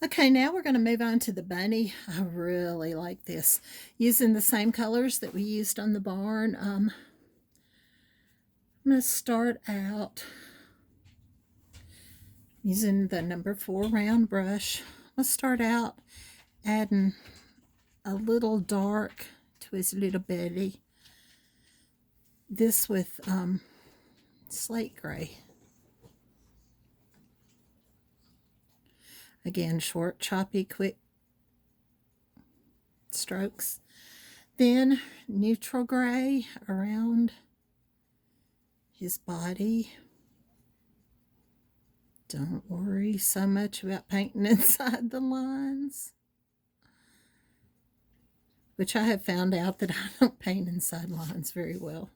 Okay, now we're going to move on to the bunny. I really like this. Using the same colors that we used on the barn. I'm going to start out using the number 4 round brush. Let's start out adding a little dark to his little belly. This with slate gray. Again, short, choppy, quick strokes. Then neutral gray around his body. Don't worry so much about painting inside the lines, which I have found out that I don't paint inside lines very well.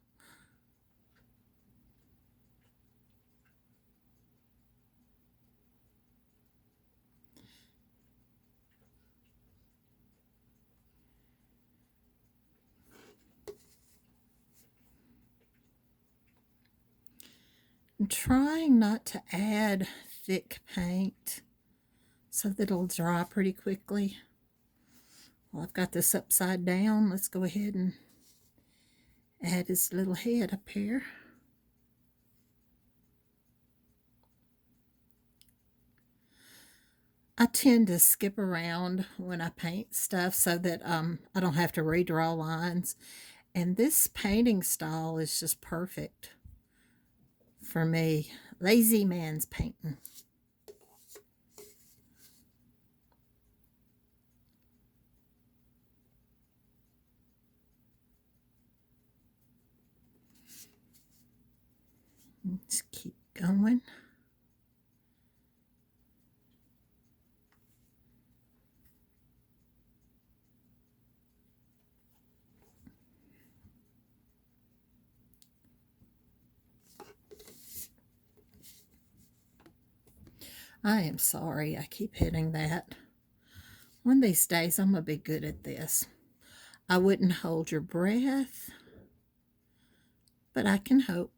I'm trying not to add thick paint so that it'll dry pretty quickly. Well, I've got this upside down. Let's go ahead and add his little head up here. I tend to skip around when I paint stuff so that I don't have to redraw lines. And this painting style is just perfect for me. Lazy man's painting. Let's keep going. I am sorry I keep hitting that. One of these days I'm going to be good at this. I wouldn't hold your breath, but I can hope.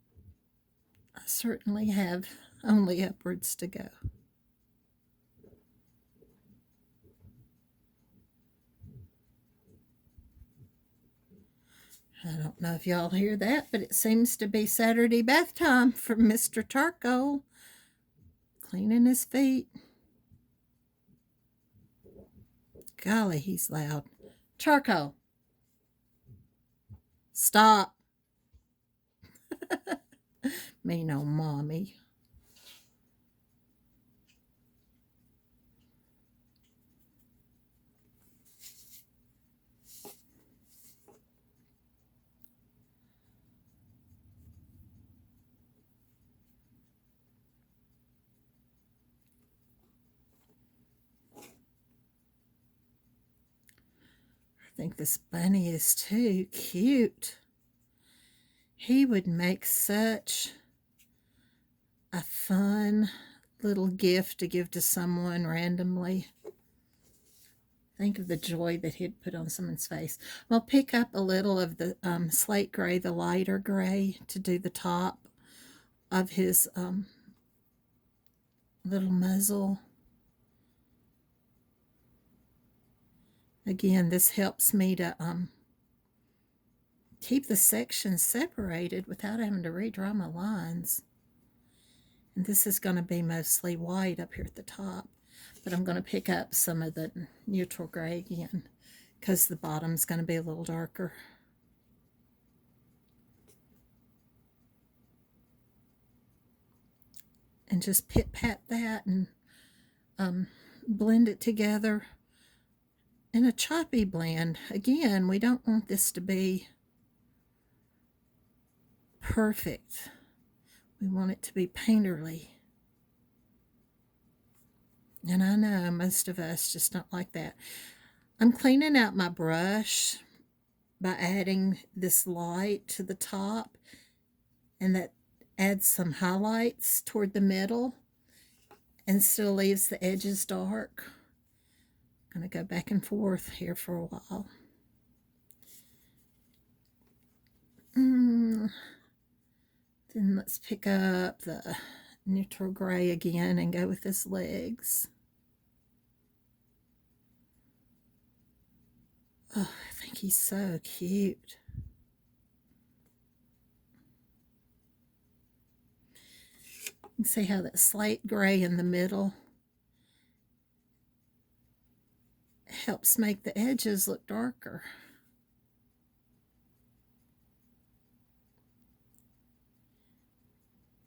I certainly have only upwards to go. I don't know if y'all hear that, but it seems to be Saturday bath time for Mr. Charcoal. Cleaning his feet. Golly, he's loud. Charcoal. Stop. Mean old mommy. I think this bunny is too cute. He would make such a fun little gift to give to someone randomly. Think of the joy that he'd put on someone's face. I'll pick up a little of the slate gray, the lighter gray, to do the top of his little muzzle. Again, this helps me to keep the sections separated without having to redraw my lines. And this is going to be mostly white up here at the top, but I'm going to pick up some of the neutral gray again because the bottom's going to be a little darker. And just pit pat that and blend it together in a choppy blend. Again, we don't want this to be perfect. We want it to be painterly. And I know most of us just don't like that. I'm cleaning out my brush by adding this light to the top, and that adds some highlights toward the middle and still leaves the edges dark. I'm going to go back and forth here for a while. Then let's pick up the neutral gray again and go with his legs. Oh, I think he's so cute. You can see how that slate gray in the middle helps make the edges look darker.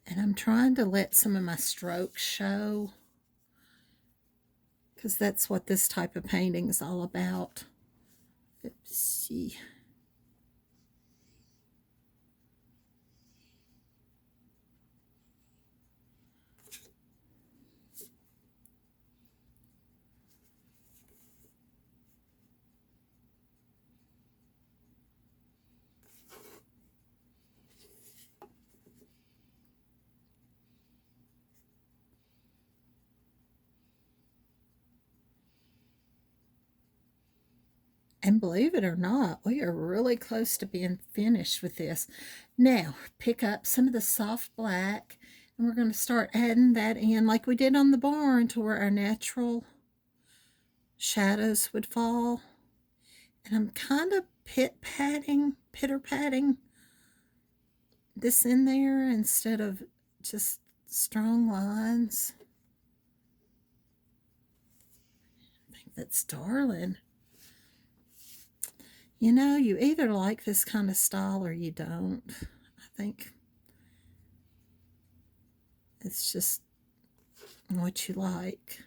And I'm trying to let some of my strokes show, because that's what this type of painting is all about. Let's see. And believe it or not, we are really close to being finished with this. Now, pick up some of the soft black, and we're going to start adding that in like we did on the barn to where our natural shadows would fall. And I'm kind of pitter-patting this in there instead of just strong lines. I think that's darling. You know, you either like this kind of style or you don't. I think it's just what you like.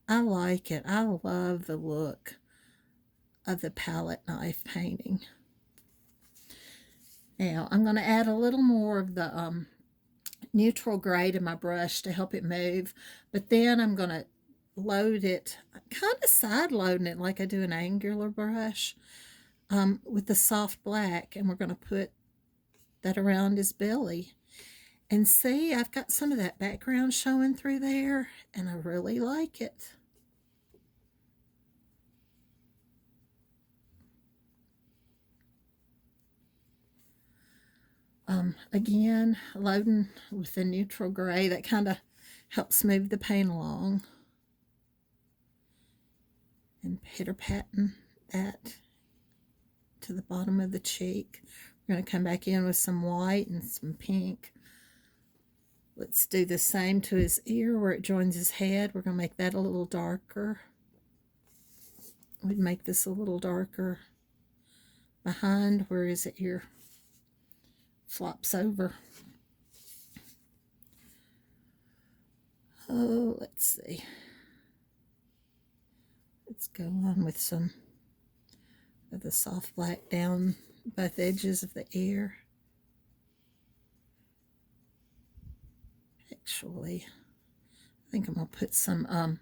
I like it. I love the look of the palette knife painting. Now, I'm going to add a little more of the neutral gray to my brush to help it move, but then I'm going to load it, kind of side loading it like I do an angular brush, with the soft black, and we're going to put that around his belly. And see, I've got some of that background showing through there, and I really like it. Again, loading with the neutral gray, that kind of helps move the paint along. And pitter-patting that to the bottom of the cheek. We're going to come back in with some white and some pink. Let's do the same to his ear where it joins his head. We're going to make that a little darker. We'd make this a little darker behind where his ear flops over. Oh, let's see. Let's go on with some of the soft black down both edges of the ear. Actually, I think I'm going to put some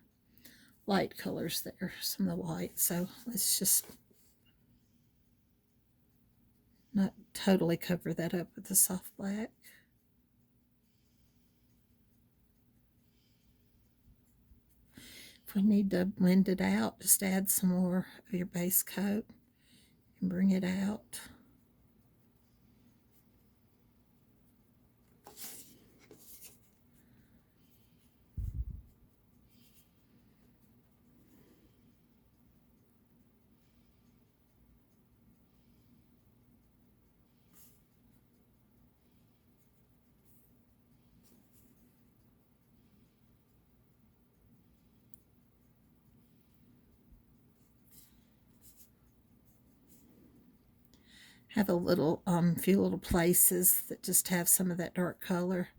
light colors there, some of the white. So let's just not totally cover that up with the soft black. If we need to blend it out, just add some more of your base coat and bring it out. Have a little, few little places that just have some of that dark color.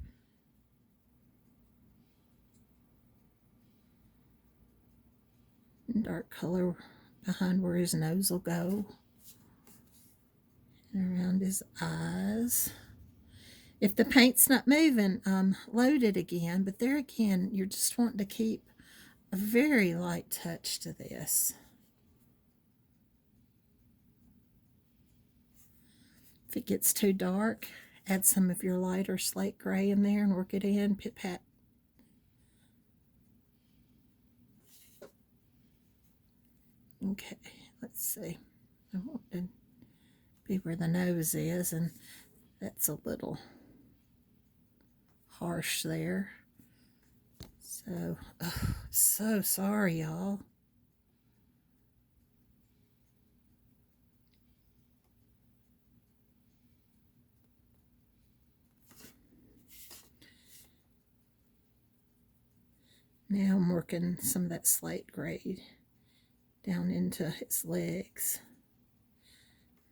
And dark color behind where his nose will go. And around his eyes. If the paint's not moving, load it again. But there again, you're just wanting to keep a very light touch to this. If it gets too dark, add some of your lighter slate gray in there and work it in, pit-pat. Okay, let's see. I want to be where the nose is, and that's a little harsh there. So, so sorry, y'all. Now I'm working some of that slate gray down into his legs.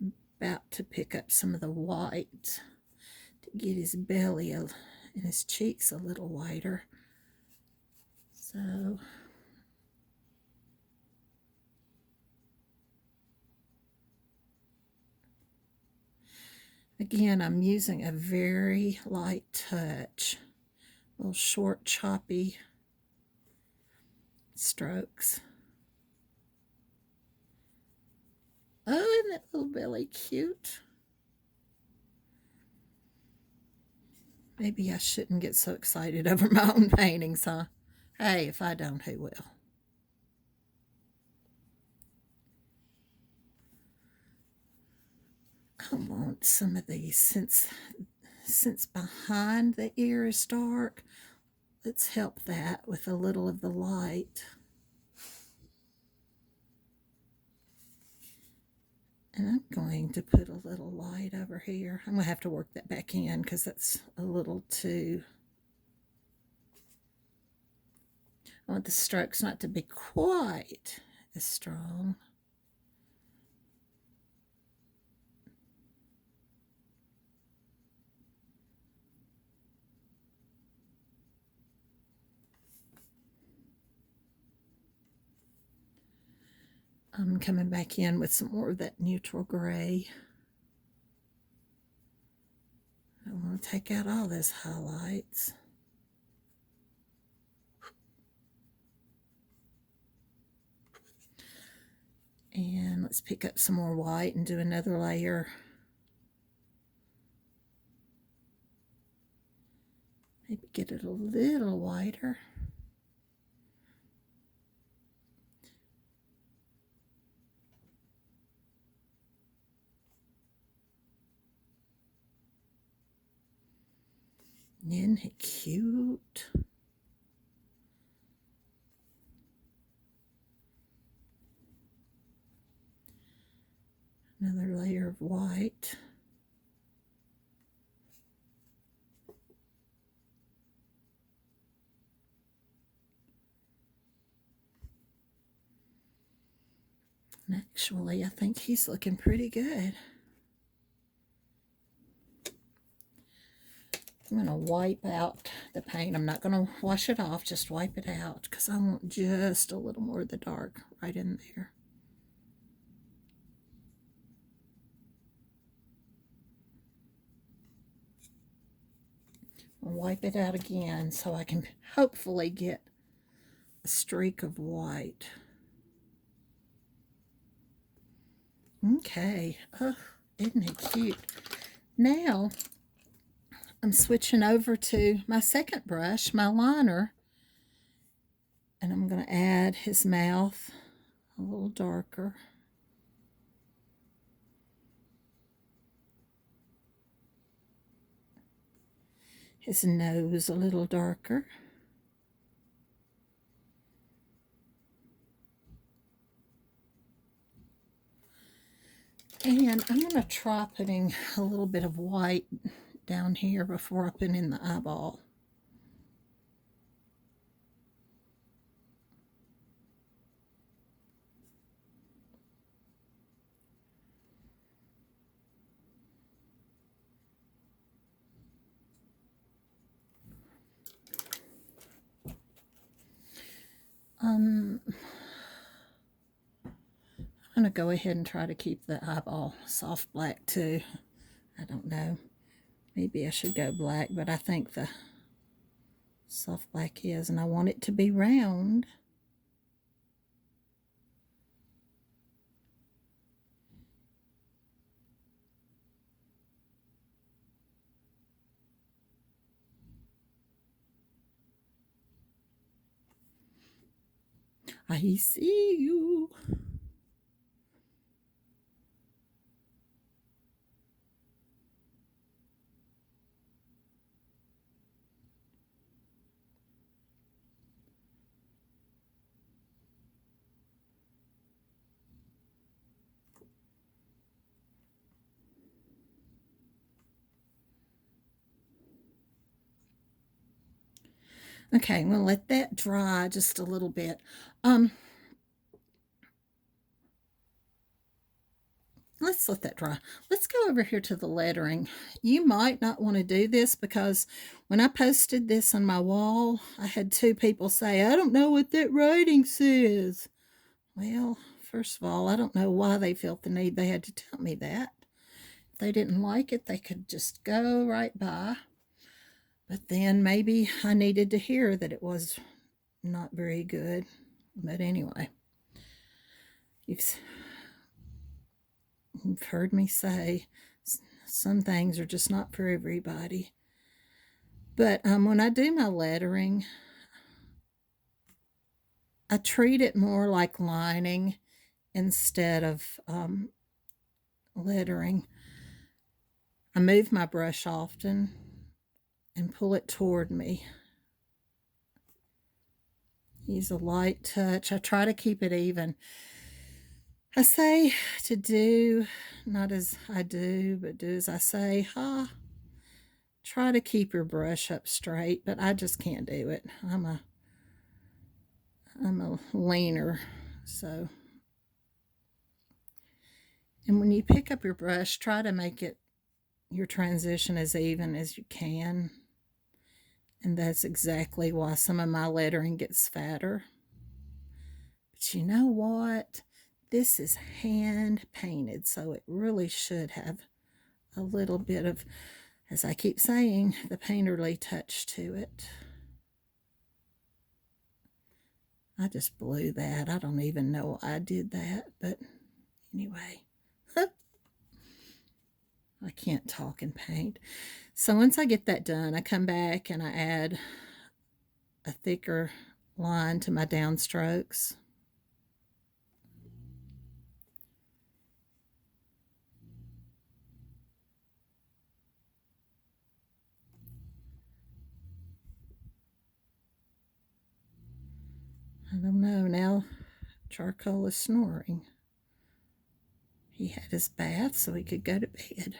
I'm about to pick up some of the white to get his belly and his cheeks a little whiter. So again, I'm using a very light touch, little short, choppy strokes. Oh, isn't that little belly cute? Maybe I shouldn't get so excited over my own paintings, huh? Hey, if I don't, who will? I want some of these since behind the ear is dark. Let's help that with a little of the light. And I'm going to put a little light over here. I'm going to have to work that back in because that's a little too... I want the strokes not to be quite as strong. I'm coming back in with some more of that neutral gray. I want to take out all those highlights. And let's pick up some more white and do another layer. Maybe get it a little whiter. Isn't he cute? Another layer of white. And actually, I think he's looking pretty good. I'm going to wipe out the paint. I'm not going to wash it off, just wipe it out because I want just a little more of the dark right in there. I'll wipe it out again so I can hopefully get a streak of white. Okay. Oh, isn't he cute? Now, I'm switching over to my second brush, my liner, and I'm going to add his mouth a little darker. His nose a little darker. And I'm going to try putting a little bit of white down here before I put in the eyeball. I'm going to go ahead and try to keep the eyeball soft black too. I don't know. Maybe I should go black, but I think the soft black is, and I want it to be round. I see you. Okay, I'm going to let that dry just a little bit. Um, let's let that dry. Let's go over here to the lettering. You might not want to do this because when I posted this on my wall, I had 2 people say, I don't know what that writing says. Well, first of all, I don't know why they felt the need they had to tell me that. If they didn't like it, they could just go right by. But then maybe I needed to hear that it was not very good. But anyway, you've heard me say some things are just not for everybody. But when I do my lettering, I treat it more like lining instead of lettering. I move my brush often and pull it toward me. Use a light touch. I try to keep it even. I say to do, not as I do, but do as I say. Try to keep your brush up straight, but I just can't do it. I'm a leaner, so. And when you pick up your brush, try to make it your transition as even as you can. And that's exactly why some of my lettering gets fatter. But you know what? This is hand painted, so it really should have a little bit of, as I keep saying, the painterly touch to it. I just blew that. I don't even know I did that, but anyway. I can't talk and paint. So once I get that done, I come back and I add a thicker line to my downstrokes. I don't know, now Charcoal is snoring. He had his bath so he could go to bed.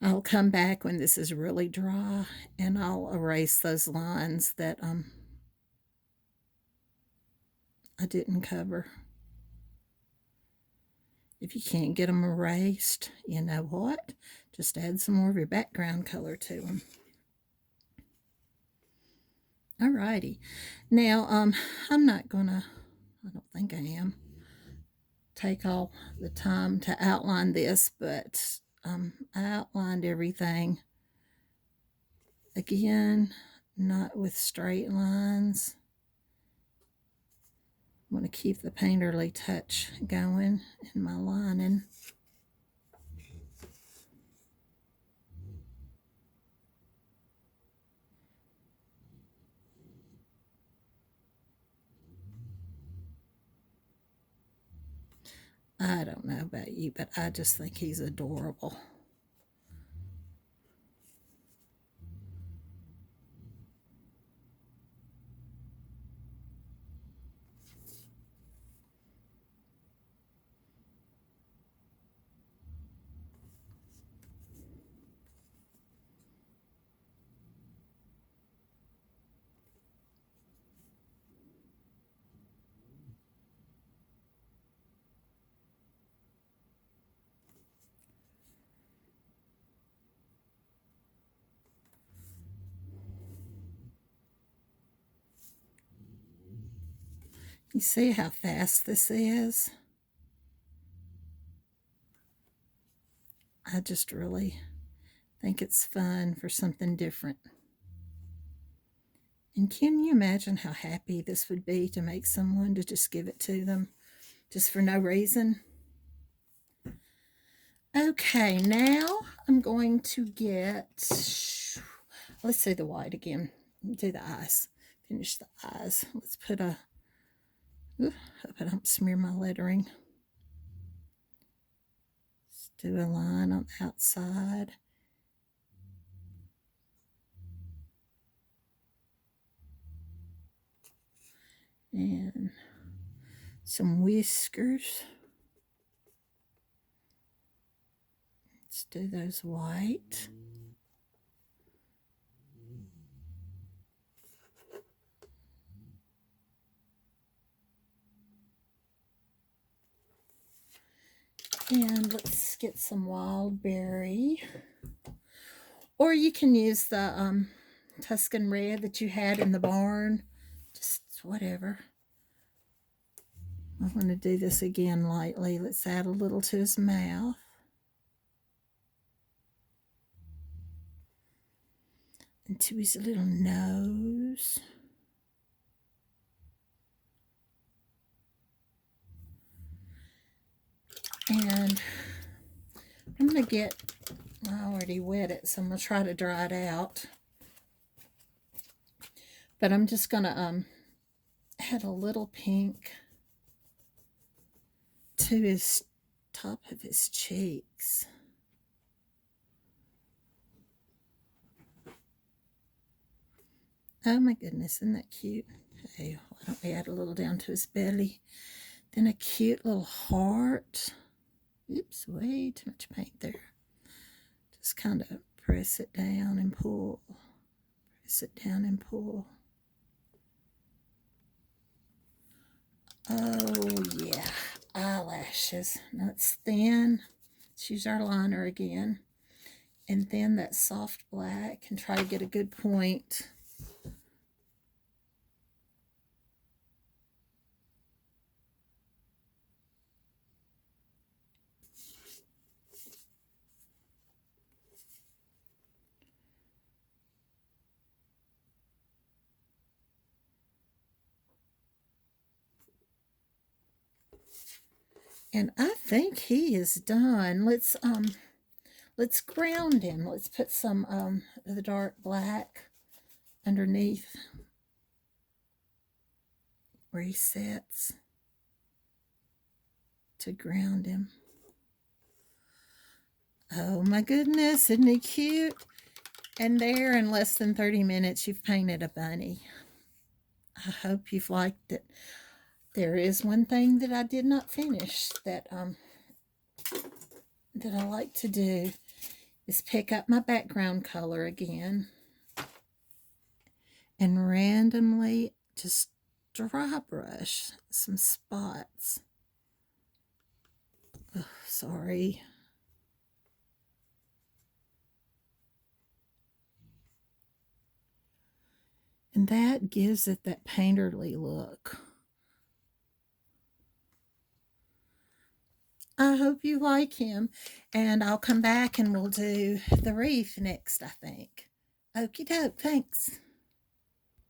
I'll come back when this is really dry and I'll erase those lines that I didn't cover. If you can't get them erased, you know what? Just add some more of your background color to them. Alrighty. Now, I'm not gonna, I don't think I am, take all the time to outline this, but I outlined everything. Again, not with straight lines. I'm going to keep the painterly touch going in my lining. I don't know about you, but I just think he's adorable. You see how fast this is? I just really think it's fun for something different. And can you imagine how happy this would be to make someone to just give it to them just for no reason? Okay, now I'm going to get, let's do the white again. Do the eyes. Finish the eyes. Let's put a, hope I don't smear my lettering. Let's do a line on the outside. And some whiskers. Let's do those white. And let's get some wild berry. Or you can use the Tuscan red that you had in the barn. Just whatever. I'm going to do this again lightly. Let's add a little to his mouth. And to his little nose. And I'm going to get, I already wet it, so I'm going to try to dry it out. But I'm just going to add a little pink to his top of his cheeks. Oh my goodness, isn't that cute? Okay, why don't we add a little down to his belly? Then a cute little heart. Oops, way too much paint there. Just kind of press it down and pull. Press it down and pull. Oh yeah, eyelashes. Now it's thin. Let's use our liner again. And then that soft black, and try to get a good point. And I think he is done. Let's ground him. Let's put some of the dark black underneath where he sits to ground him. Oh my goodness, isn't he cute? And there, in less than 30 minutes, you've painted a bunny. I hope you've liked it. There is one thing that I did not finish that I like to do is pick up my background color again and randomly just dry brush some spots. Oh, sorry. And that gives it that painterly look. I hope you like him. And I'll come back and we'll do the wreath next, I think. Okie doke, thanks.